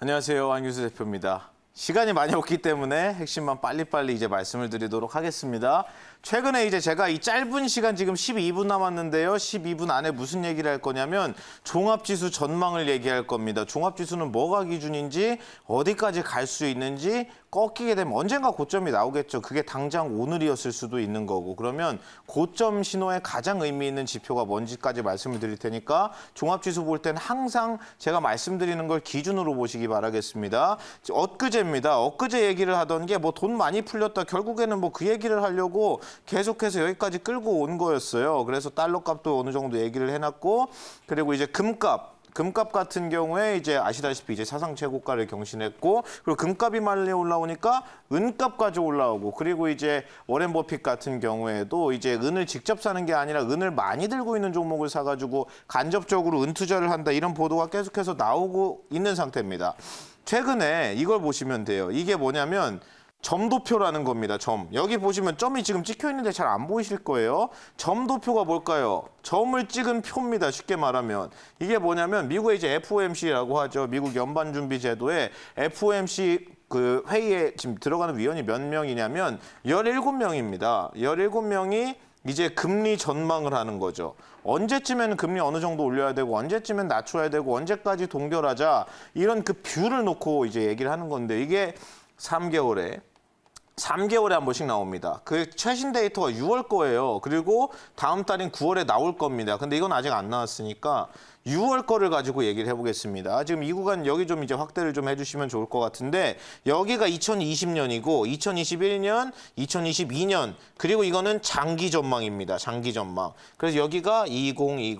안녕하세요. 안규수 대표입니다. 시간이 많이 없기 때문에 핵심만 빨리빨리 이제 말씀을 드리도록 하겠습니다. 최근에 이제 제가 이 짧은 시간 지금 12분 남았는데요. 12분 안에 무슨 얘기를 할 거냐면 종합지수 전망을 얘기할 겁니다. 종합지수는 뭐가 기준인지 어디까지 갈 수 있는지 꺾이게 되면 언젠가 고점이 나오겠죠. 그게 당장 오늘이었을 수도 있는 거고. 그러면 고점 신호에 가장 의미 있는 지표가 뭔지까지 말씀을 드릴 테니까 종합지수 볼 때는 항상 제가 말씀드리는 걸 기준으로 보시기 바라겠습니다. 엊그제입니다. 엊그제 얘기를 하던 게 뭐 돈 많이 풀렸다. 결국에는 뭐 그 얘기를 하려고 계속해서 여기까지 끌고 온 거였어요. 그래서 달러 값도 어느 정도 얘기를 해놨고, 그리고 이제 금값 같은 경우에 이제 아시다시피 이제 사상 최고가를 경신했고, 그리고 금값이 많이 올라오니까 은값까지 올라오고, 그리고 이제 워렌 버핏 같은 경우에도 이제 은을 직접 사는 게 아니라 은을 많이 들고 있는 종목을 사가지고 간접적으로 은 투자를 한다, 이런 보도가 계속해서 나오고 있는 상태입니다. 최근에 이걸 보시면 돼요. 이게 뭐냐면 점도표라는 겁니다. 점. 여기 보시면 점이 지금 찍혀 있는데 잘 안 보이실 거예요. 점도표가 뭘까요? 점을 찍은 표입니다. 쉽게 말하면. 이게 뭐냐면 미국의 이제 FOMC라고 하죠. 미국 연방준비제도의 FOMC 그 회의에 지금 들어가는 위원이 몇 명이냐면 17명입니다. 17명이 이제 금리 전망을 하는 거죠. 언제쯤에는 금리 어느 정도 올려야 되고 언제쯤엔 낮춰야 되고 언제까지 동결하자, 이런 그 뷰를 놓고 이제 얘기를 하는 건데, 이게 3개월에 한 번씩 나옵니다. 그 최신 데이터가 6월 거예요. 그리고 다음 달인 9월에 나올 겁니다. 근데 이건 아직 안 나왔으니까 6월 거를 가지고 얘기를 해보겠습니다. 지금 이 구간 여기 좀 이제 확대를 좀 해주시면 좋을 것 같은데, 여기가 2020년이고 2021년, 2022년, 그리고 이거는 장기 전망입니다. 장기 전망. 그래서 여기가 2020,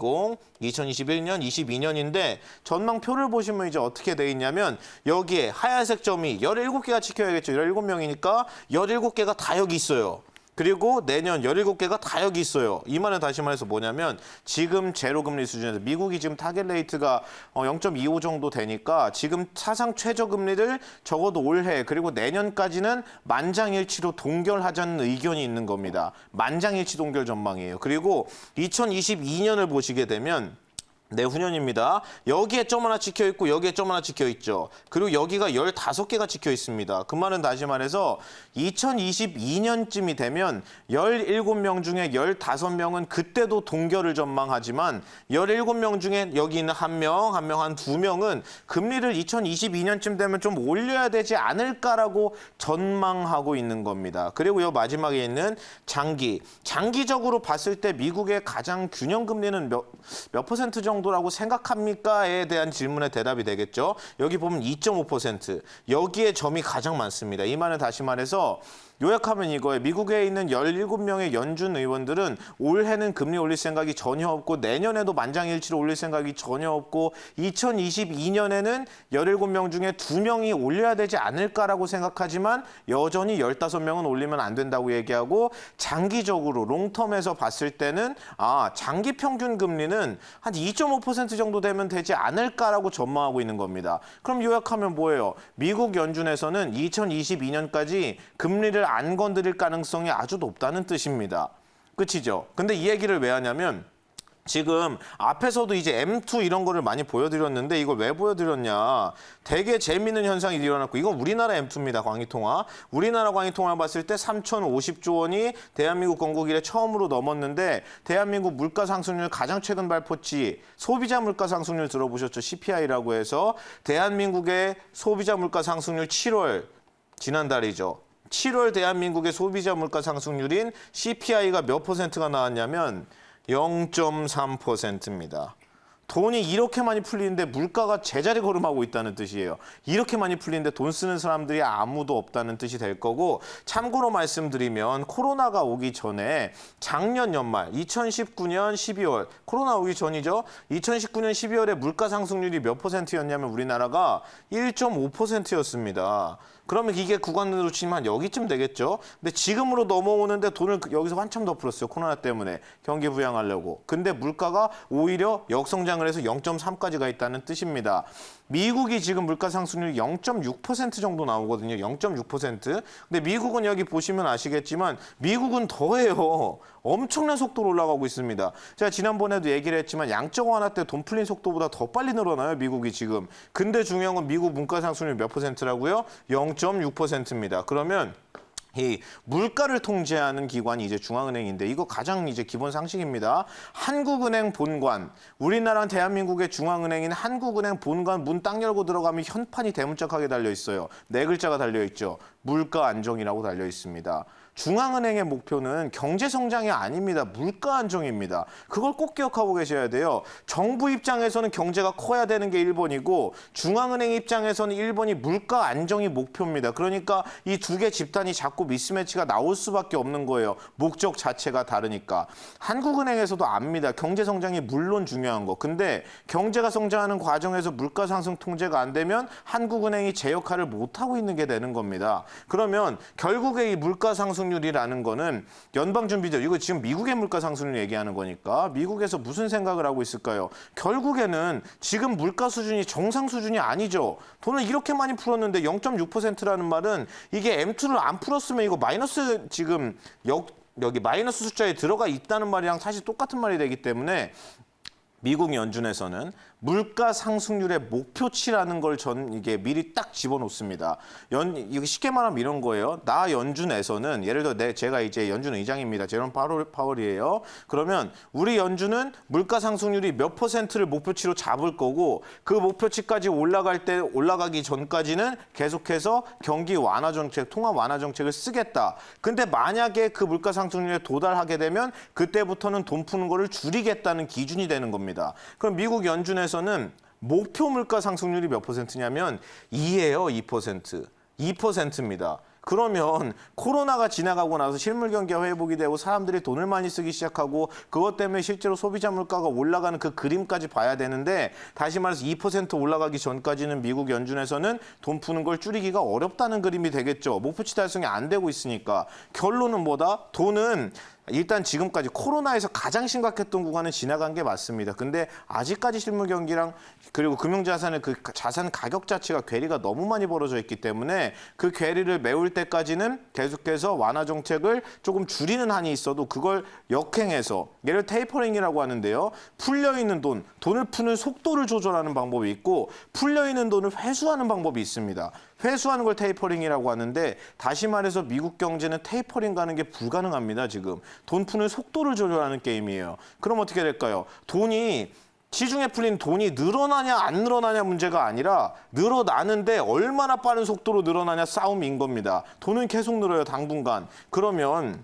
2021년, 22년인데 전망표를 보시면 이제 어떻게 돼 있냐면 여기에 하얀색 점이 17개가 지켜야겠죠. 17명이니까 17개가 다 여기 있어요. 그리고 내년 17개가 다 여기 있어요. 이 말은 다시 말해서 뭐냐면 지금 제로금리 수준에서 미국이 지금 타겟 레이트가 0.25 정도 되니까 지금 사상 최저금리를 적어도 올해 그리고 내년까지는 만장일치로 동결하자는 의견이 있는 겁니다. 만장일치 동결 전망이에요. 그리고 2022년을 보시게 되면 내후년입니다. 여기에 점 하나 찍혀 있고 여기에 점 하나 찍혀 있죠. 그리고 여기가 15개가 찍혀 있습니다. 그 말은 다시 말해서 2022년쯤이 되면 17명 중에 15명은 그때도 동결을 전망하지만 17명 중에 여기 있는 한 명, 한 2명은 금리를 2022년쯤 되면 좀 올려야 되지 않을까라고 전망하고 있는 겁니다. 그리고 이 마지막에 있는 장기적으로 봤을 때 미국의 가장 균형 금리는 몇 퍼센트 정도라고 생각합니까?에 대한 질문에 대답이 되겠죠. 여기 보면 2.5%. 여기에 점이 가장 많습니다. 이 말은 다시 말해서 요약하면 이거예요. 미국에 있는 17명의 연준 의원들은 올해는 금리 올릴 생각이 전혀 없고 내년에도 만장일치로 올릴 생각이 전혀 없고 2022년에는 17명 중에 2명이 올려야 되지 않을까라고 생각하지만 여전히 15명은 올리면 안 된다고 얘기하고, 장기적으로 롱텀에서 봤을 때는 장기 평균 금리는 한 2.5% 정도 되면 되지 않을까라고 전망하고 있는 겁니다. 그럼 요약하면 뭐예요? 미국 연준에서는 2022년까지 금리를 안 건드릴 가능성이 아주 높다는 뜻입니다. 끝이죠? 근데 이 얘기를 왜 하냐면 지금 앞에서도 이제 M2 이런 거를 많이 보여드렸는데 이걸 왜 보여드렸냐. 되게 재미있는 현상이 일어났고, 이건 우리나라 M2입니다. 광의통화. 우리나라 광의통화 봤을 때 3,050조 원이 대한민국 건국 이래 처음으로 넘었는데, 대한민국 물가 상승률 가장 최근 발표치 소비자 물가 상승률 들어보셨죠? CPI라고 해서 대한민국의 소비자 물가 상승률 7월, 지난달이죠. 7월 대한민국의 소비자 물가 상승률인 CPI가 몇 퍼센트가 나왔냐면 0.3%입니다. 돈이 이렇게 많이 풀리는데 물가가 제자리 걸음하고 있다는 뜻이에요. 이렇게 많이 풀리는데 돈 쓰는 사람들이 아무도 없다는 뜻이 될 거고, 참고로 말씀드리면 코로나가 오기 전에 작년 연말 2019년 12월, 코로나 오기 전이죠. 2019년 12월에 물가 상승률이 몇 퍼센트였냐면 우리나라가 1.5%였습니다. 그러면 이게 구간으로 치면 여기쯤 되겠죠. 근데 지금으로 넘어오는데 돈을 여기서 한참 더 풀었어요. 코로나 때문에 경기 부양하려고. 근데 물가가 오히려 역성장을 해서 0.3까지 가 있다는 뜻입니다. 미국이 지금 물가 상승률이 0.6% 정도 나오거든요. 0.6%. 근데 미국은 여기 보시면 아시겠지만 미국은 더해요. 엄청난 속도로 올라가고 있습니다. 제가 지난번에도 얘기를 했지만 양적 완화 때 돈 풀린 속도보다 더 빨리 늘어나요, 미국이 지금. 근데 중요한 건 미국 물가 상승률 몇 %라고요? 0.6%입니다. 그러면 이 물가를 통제하는 기관이 이제 중앙은행인데 이거 가장 이제 기본 상식입니다. 한국은행 본관, 우리나라 대한민국의 중앙은행인 한국은행 본관 문 딱 열고 들어가면 현판이 대문짝하게 달려 있어요. 네 글자가 달려 있죠. 물가 안정이라고 달려 있습니다. 중앙은행의 목표는 경제 성장이 아닙니다. 물가 안정입니다. 그걸 꼭 기억하고 계셔야 돼요. 정부 입장에서는 경제가 커야 되는 게 1번이고 중앙은행 입장에서는 1번이 물가 안정이 목표입니다. 그러니까 이 두 개 집단이 자꾸 미스매치가 나올 수밖에 없는 거예요. 목적 자체가 다르니까. 한국은행에서도 압니다. 경제 성장이 물론 중요한 거. 근데 경제가 성장하는 과정에서 물가 상승 통제가 안 되면 한국은행이 제 역할을 못하고 있는 게 되는 겁니다. 그러면 결국에 이 물가 상승률이라는 거는 연방준비제, 이거 지금 미국의 물가 상승률 얘기하는 거니까 미국에서 무슨 생각을 하고 있을까요? 결국에는 지금 물가 수준이 정상 수준이 아니죠. 돈을 이렇게 많이 풀었는데 0.6%라는 말은 이게 M2를 안 풀었으면 이거 마이너스 지금 여기 마이너스 숫자에 들어가 있다는 말이랑 사실 똑같은 말이 되기 때문에 미국 연준에서는 물가 상승률의 목표치라는 걸 이게 미리 딱 집어놓습니다. 이거 쉽게 말하면 이런 거예요. 나 연준에서는 예를 들어 제가 이제 연준 의장입니다. 제롬 파월이에요. 그러면 우리 연준은 물가 상승률이 몇 %를 목표치로 잡을 거고 그 목표치까지 올라가기 전까지는 계속해서 경기 완화 정책, 통화 완화 정책을 쓰겠다. 근데 만약에 그 물가 상승률에 도달하게 되면 그때부터는 돈 푸는 거를 줄이겠다는 기준이 되는 겁니다. 그럼 미국 연준에서는 목표 물가 상승률이 몇 %냐면 2예요, 2%. 2%입니다. 그러면 코로나가 지나가고 나서 실물 경기가 회복이 되고 사람들이 돈을 많이 쓰기 시작하고 그것 때문에 실제로 소비자 물가가 올라가는 그 그림까지 봐야 되는데 다시 말해서 2% 올라가기 전까지는 미국 연준에서는 돈 푸는 걸 줄이기가 어렵다는 그림이 되겠죠. 목표치 달성이 안 되고 있으니까. 결론은 뭐다? 돈은 일단 지금까지 코로나에서 가장 심각했던 구간은 지나간 게 맞습니다. 근데 아직까지 실물 경기랑 그리고 금융자산의 그 자산 가격 자체가 괴리가 너무 많이 벌어져 있기 때문에 그 괴리를 메울 때까지는 계속해서 완화 정책을 조금 줄이는 한이 있어도 그걸 역행해서 예를 테이퍼링이라고 하는데요. 풀려있는 돈을 푸는 속도를 조절하는 방법이 있고 풀려있는 돈을 회수하는 방법이 있습니다. 회수하는 걸 테이퍼링이라고 하는데 다시 말해서 미국 경제는 테이퍼링 가는 게 불가능합니다. 지금 돈 푸는 속도를 조절하는 게임이에요. 그럼 어떻게 될까요? 시중에 풀린 돈이 늘어나냐 안 늘어나냐 문제가 아니라 늘어나는데 얼마나 빠른 속도로 늘어나냐 싸움인 겁니다. 돈은 계속 늘어요, 당분간. 그러면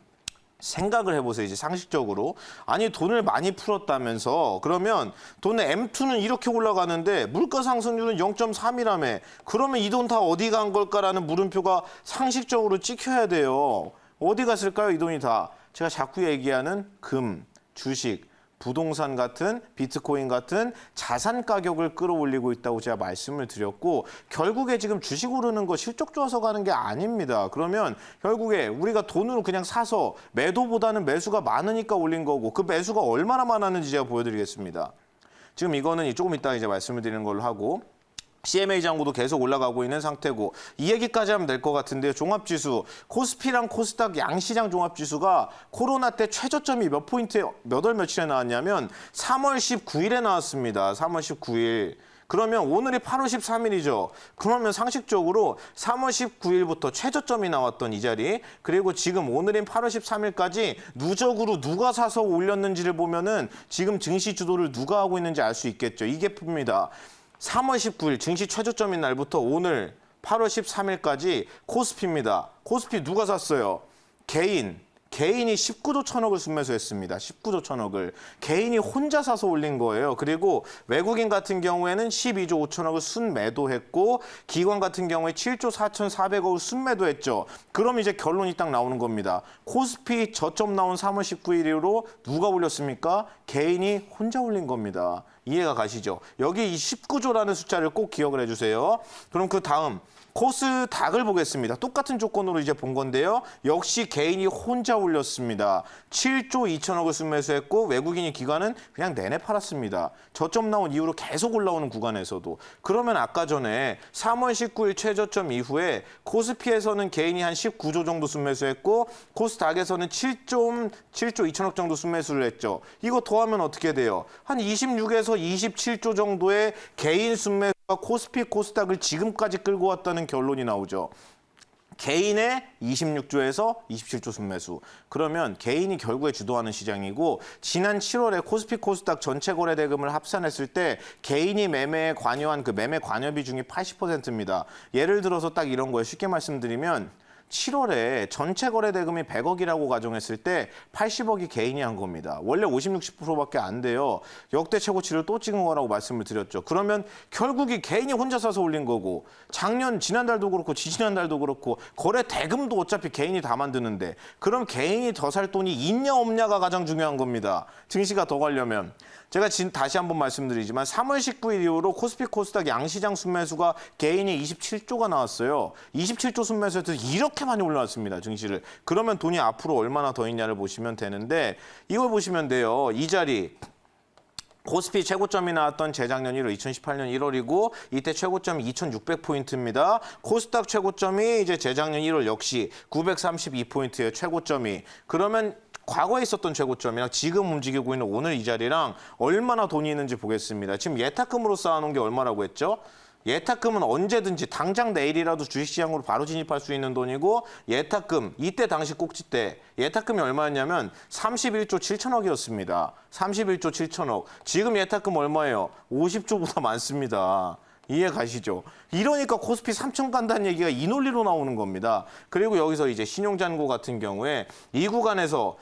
생각을 해보세요. 이제 상식적으로. 아니 돈을 많이 풀었다면서 그러면 돈의 M2는 이렇게 올라가는데 물가 상승률은 0.3이라며. 그러면 이 돈 다 어디 간 걸까라는 물음표가 상식적으로 찍혀야 돼요. 어디 갔을까요? 이 돈이 다. 제가 자꾸 얘기하는 금, 주식, 부동산 같은 비트코인 같은 자산 가격을 끌어올리고 있다고 제가 말씀을 드렸고 결국에 지금 주식 오르는 거 실적 좋아서 가는 게 아닙니다. 그러면 결국에 우리가 돈으로 그냥 사서 매도보다는 매수가 많으니까 올린 거고 그 매수가 얼마나 많았는지 제가 보여드리겠습니다. 지금 이거는 조금 이따 이제 말씀을 드리는 걸로 하고 CMA 장고도 계속 올라가고 있는 상태고 이 얘기까지 하면 될 것 같은데요. 종합지수, 코스피랑 코스닥 양시장 종합지수가 코로나 때 최저점이 몇 월 며칠에 나왔냐면 3월 19일에 나왔습니다. 3월 19일. 그러면 오늘이 8월 13일이죠. 그러면 상식적으로 3월 19일부터 최저점이 나왔던 이 자리 그리고 지금 오늘인 8월 13일까지 누적으로 누가 사서 올렸는지를 보면은 지금 증시 주도를 누가 하고 있는지 알 수 있겠죠. 이게 풉니다. 3월 19일 증시 최저점인 날부터 오늘 8월 13일까지 코스피입니다. 코스피 누가 샀어요? 개인이 19조 1천억을 순매수했습니다. 19조 1천억을. 개인이 혼자 사서 올린 거예요. 그리고 외국인 같은 경우에는 12조 5천억을 순매도했고 기관 같은 경우에 7조 4,400억을 순매도했죠. 그럼 이제 결론이 딱 나오는 겁니다. 코스피 저점 나온 3월 19일 이후로 누가 올렸습니까? 개인이 혼자 올린 겁니다. 이해가 가시죠? 여기 이 19조라는 숫자를 꼭 기억을 해주세요. 그럼 그 다음 코스닥을 보겠습니다. 똑같은 조건으로 이제 본 건데요. 역시 개인이 혼자 올렸습니다. 7조 2천억을 순매수했고 외국인이 기관은 그냥 내내 팔았습니다. 저점 나온 이후로 계속 올라오는 구간에서도. 그러면 아까 전에 3월 19일 최저점 이후에 코스피에서는 개인이 한 19조 정도 순매수했고 코스닥에서는 7조 2천억 정도 순매수를 했죠. 이거 더하면 어떻게 돼요? 한 26에서 27조 정도의 개인 순매수가 코스피, 코스닥을 지금까지 끌고 왔다는 결론이 나오죠. 개인의 26조에서 27조 순매수. 그러면 개인이 결국에 주도하는 시장이고 지난 7월에 코스피 코스닥 전체 거래 대금을 합산했을 때 개인이 매매에 관여한 그 매매 관여 비중이 80%입니다. 예를 들어서 딱 이런 거예요. 쉽게 말씀드리면 7월에 전체 거래 대금이 100억이라고 가정했을 때 80억이 개인이 한 겁니다. 원래 50, 60%밖에 안 돼요. 역대 최고치를 또 찍은 거라고 말씀을 드렸죠. 그러면 결국이 개인이 혼자 사서 올린 거고 지난달도 그렇고 지지난달도 그렇고 거래 대금도 어차피 개인이 다 만드는데 그럼 개인이 더 살 돈이 있냐 없냐가 가장 중요한 겁니다. 증시가 더 가려면. 제가 다시 한번 말씀드리지만 3월 19일 이후로 코스피 코스닥 양시장 순매수가 개인이 27조가 나왔어요. 27조 순매수에서 이렇게 많이 올라왔습니다. 증시를. 그러면 돈이 앞으로 얼마나 더 있냐를 보시면 되는데 이걸 보시면 돼요. 이 자리. 코스피 최고점이 나왔던 재작년 1월 2018년 1월이고 이때 최고점이 2,600포인트입니다. 코스닥 최고점이 이제 재작년 1월 역시 932포인트예요. 최고점이. 그러면 과거에 있었던 최고점이랑 지금 움직이고 있는 오늘 이 자리랑 얼마나 돈이 있는지 보겠습니다. 지금 예탁금으로 쌓아놓은 게 얼마라고 했죠? 예탁금은 언제든지 당장 내일이라도 주식시장으로 바로 진입할 수 있는 돈이고 예탁금, 이때 당시 꼭지 때 예탁금이 얼마였냐면 31조 7천억이었습니다. 31조 7천억. 지금 예탁금 얼마예요? 50조보다 많습니다. 이해 가시죠? 이러니까 코스피 3천 간다는 얘기가 이 논리로 나오는 겁니다. 그리고 여기서 이제 신용잔고 같은 경우에 이 구간에서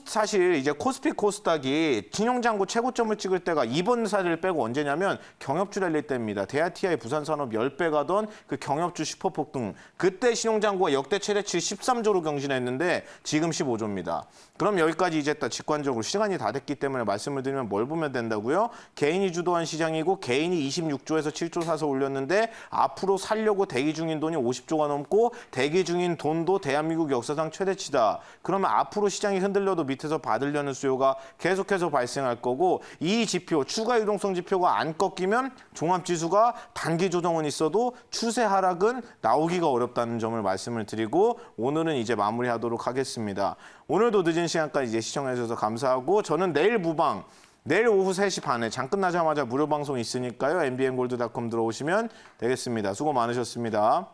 사실 이제 코스피 코스닥이 신용잔고 최고점을 찍을 때가 이번 사례를 빼고 언제냐면 경협주 랠리 때입니다. 대아티아의 부산산업 10배 가던 그 경협주 슈퍼폭등. 그때 신용잔고가 역대 최대치 13조로 경신했는데 지금 15조입니다. 그럼 여기까지 이제 딱 직관적으로 시간이 다 됐기 때문에 말씀을 드리면 뭘 보면 된다고요? 개인이 주도한 시장이고 개인이 26조에서 7조 사서 올렸는데 앞으로 살려고 대기 중인 돈이 50조가 넘고 대기 중인 돈도 대한민국 역사상 최대치다. 그러면 앞으로 시장이 흔들려도 밑에서 받으려는 수요가 계속해서 발생할 거고 이 지표, 추가 유동성 지표가 안 꺾이면 종합지수가 단기 조정은 있어도 추세 하락은 나오기가 어렵다는 점을 말씀을 드리고 오늘은 이제 마무리하도록 하겠습니다. 오늘도 늦은 시간까지 이제 시청해 주셔서 감사하고 저는 내일 무방 내일 오후 3시 반에 장 끝나자마자 무료 방송 있으니까요. mbn골드.com 들어오시면 되겠습니다. 수고 많으셨습니다.